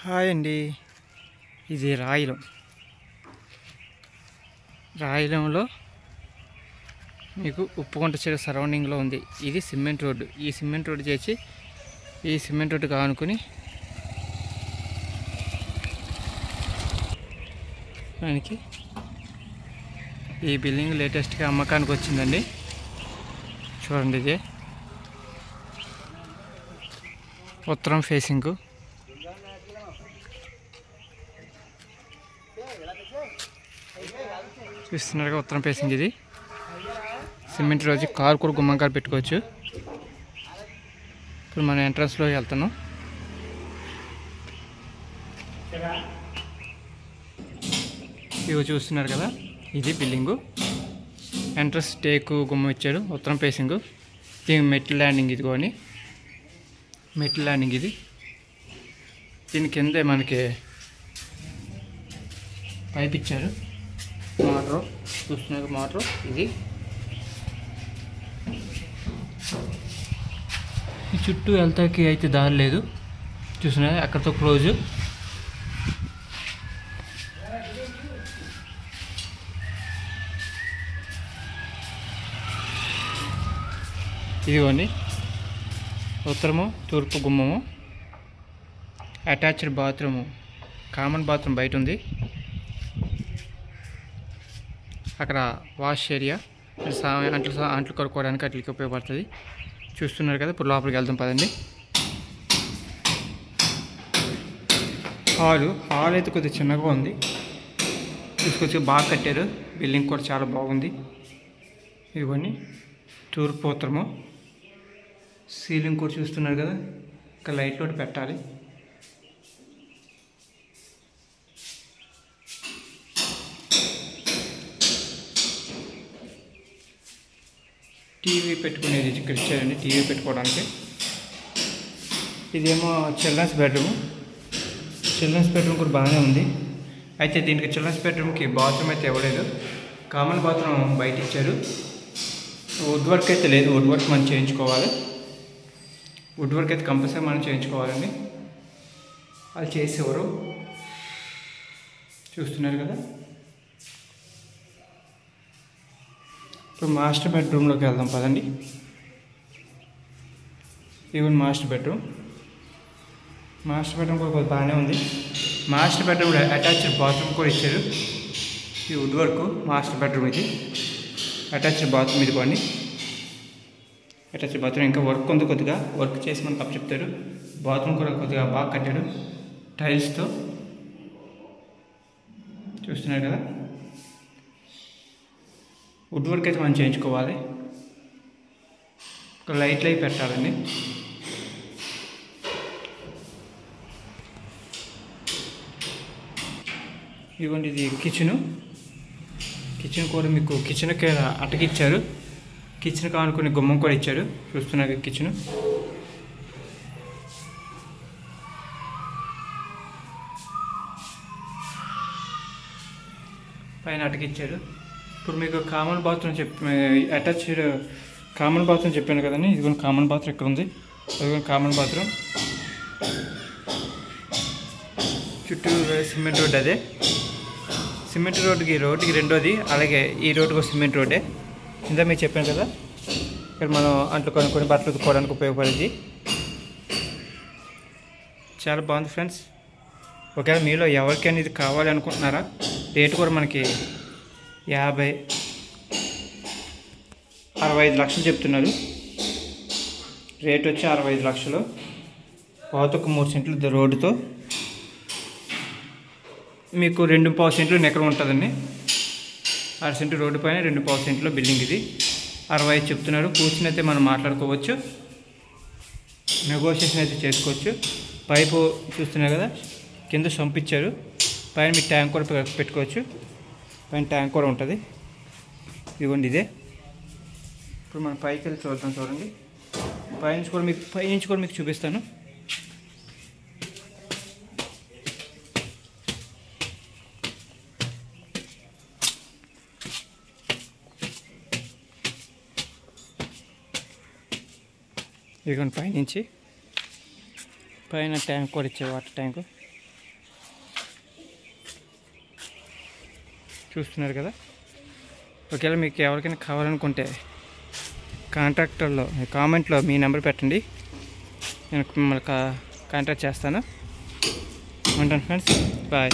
Hi అండి. ఇది రాయలంలో మీకు ఉప్పుకుంట చెరువు సరౌండింగ్లో ఉంది. ఇది సిమెంట్ రోడ్డు. ఈ సిమెంట్ రోడ్డు చేసి ఈ సిమెంట్ రోడ్డు కానుకొని మనకి ఈ బిల్డింగ్ లేటెస్ట్గా అమ్మకానికి వచ్చిందండి. చూడండి, ఇది ఉత్తరం ఫేసింగ్. చూస్తున్నారుగా, ఉత్తరం ఫేసింగ్. ఇది సిమెంట్ రోజు కారు కూడా గుమ్మంకారు పెట్టుకోవచ్చు. ఇప్పుడు మనం ఎంట్రన్స్లో వెళ్తున్నాం. ఇవి చూస్తున్నారు కదా, ఇది బిల్డింగు. ఎంట్రన్స్ టేకు గుమ్మం ఇచ్చాడు, ఉత్తరం ఫేసింగ్. దీని మెట్ల ల్యాండింగ్, ఇదిగోని మెట్ల ల్యాండింగ్. ఇది దీని కిందే మనకి పైప్ ఇచ్చారు. మోటారు చూస్తున్నారు, మోటారు. ఇది ఈ చుట్టూ వెళ్తాకి అయితే దారి లేదు. చూస్తున్నారు, అక్కడితో క్లోజు. ఇదిగోండి, ఉత్తరము తూర్పు గుమ్మము. అటాచ్డ్ బాత్రూము, కామన్ బాత్రూమ్ బయట ఉంది. అక్కడ వాష్ ఏరియా, అంట్లు కడుక్కోవడానికి అట్లకి ఉపయోగపడుతుంది. చూస్తున్నారు కదా, ఇప్పుడు లోపలికి వెళ్తాం పదండి. హాల్ అయితే కొద్దిగా చిన్నగా ఉంది. తీసుకొచ్చి బాగా కట్టారు. బిల్డింగ్ కూడా చాలా బాగుంది. ఇదిగోండి, తూర్పు ఉత్తరము. సీలింగ్ కూడా చూస్తున్నారు కదా, ఇంకా లైట్ ఒకటి పెట్టాలి. టీవీ పెట్టుకునేది ఇక్కడ ఇచ్చారండి, టీవీ పెట్టుకోవడానికి. ఇదేమో చిల్డ్రన్స్ బెడ్రూమ్. చిల్డ్రన్స్ బెడ్రూమ్ కూడా బాగానే ఉంది. అయితే దీనికి చిల్డ్రన్స్ బెడ్రూమ్కి బాత్రూమ్ అయితే ఇవ్వలేదు. కామన్ బాత్రూమ్ బయట ఇచ్చారు. వుడ్ వర్క్ అయితే లేదు. వుడ్ వర్క్ మనం చేయించుకోవాలి. వుడ్ వర్క్ అయితే కంపల్సరీ మనం చేయించుకోవాలండి. అది చేసేవారు. చూస్తున్నారు కదా. ఇప్పుడు మాస్టర్ బెడ్రూమ్లోకి వెళ్దాం పదండి. ఈవెన్ మాస్టర్ బెడ్రూమ్ కూడా బాగానే ఉంది. మాస్టర్ బెడ్రూమ్ అటాచ్డ్ బాత్రూమ్ కూడా ఇచ్చారు. ఈ వుడ్ వర్క్ మాస్టర్ బెడ్రూమ్. ఇది అటాచ్డ్ బాత్రూమ్. ఇది కొన్ని అటాచ్డ్ బాత్రూమ్. ఇంకా వర్క్ ఉంది, కొద్దిగా వర్క్ చేసి మనకు అప్ చెప్తారు. బాత్రూమ్ కూడా కొద్దిగా బాగా కట్టాడు టైల్స్తో. చూస్తున్నారు కదా, వుడ్ వర్క్ అయితే మనం చేయించుకోవాలి. ఒక లైట్లు అవి పెట్టాలండి. ఇదిగోండి, ఇది కిచెన్ కూడా మీకు కిచెన్కి అటకిచ్చారు. కిచెన్ కానుకొని గుమ్మం కూడా ఇచ్చారు. చూస్తున్నారు కిచెన్. పైన అటకిచ్చారు. ఇప్పుడు మీకు common bathroom attached common bathroom చెప్పాను కదండి. ఇదిగోండి కామన్ బాత్రూమ్ ఇక్కడ ఉంది. ఇదిగోండి కామన్ బాత్రూమ్. చుట్టూ సిమెంట్ రోడ్. అదే సిమెంట్ రోడ్డుకి రెండోది. అలాగే ఈ రోడ్డుకు సిమెంట్ రోడ్డే. ఇందా మీకు చెప్పాను కదా, ఇక్కడ మనం అంట్లు కొనుక్కొని బట్టలు ఉతుక్కోవడానికి ఉపయోగపడేది. చాలా బాగుంది ఫ్రెండ్స్. ఒకవేళ మీలో ఎవరికైనా ఇది కావాలి అనుకుంటున్నారా, రేటు కూడా మనకి 65 లక్షలు చెప్తున్నారు. రేట్ వచ్చి 65 లక్షలు. పాతొక్క 3 సెంట్లు రోడ్డుతో మీకు 2.5 సెంట్లు నెక్కలు ఉంటుందండి. 6 సెంట్లు రోడ్డు పైన 2.5 సెంట్లో బిల్డింగ్. ఇది 65 చెప్తున్నారు. కూర్చుని అయితే మనం మాట్లాడుకోవచ్చు, నెగోషియేషన్ అయితే చేసుకోవచ్చు. పైపు చూస్తున్నారు కదా, కింద సంపించారు. పైన మీకు ట్యాంక్ కూడా పెట్టుకోవచ్చు. పైన ట్యాంక్ కూడా ఉంటుంది. ఇదిగోండి, ఇదే. ఇప్పుడు మనం పైకి వెళ్ళి చూద్దాం. చూడండి, పైనుంచి కూడా మీకు చూపిస్తాను. ఇదిగోండి, పైనుంచి పైన ట్యాంక్ కూడా ఇచ్చే వాటర్ ట్యాంకు. చూస్తున్నారు కదా. ఒకవేళ మీకు ఎవరికైనా కావాలనుకుంటే కామెంట్లో మీ నెంబర్ పెట్టండి, నేను మిమ్మల్ని కాంటాక్ట్ చేస్తాను. ఉంటాను ఫ్రెండ్స్, బాయ్.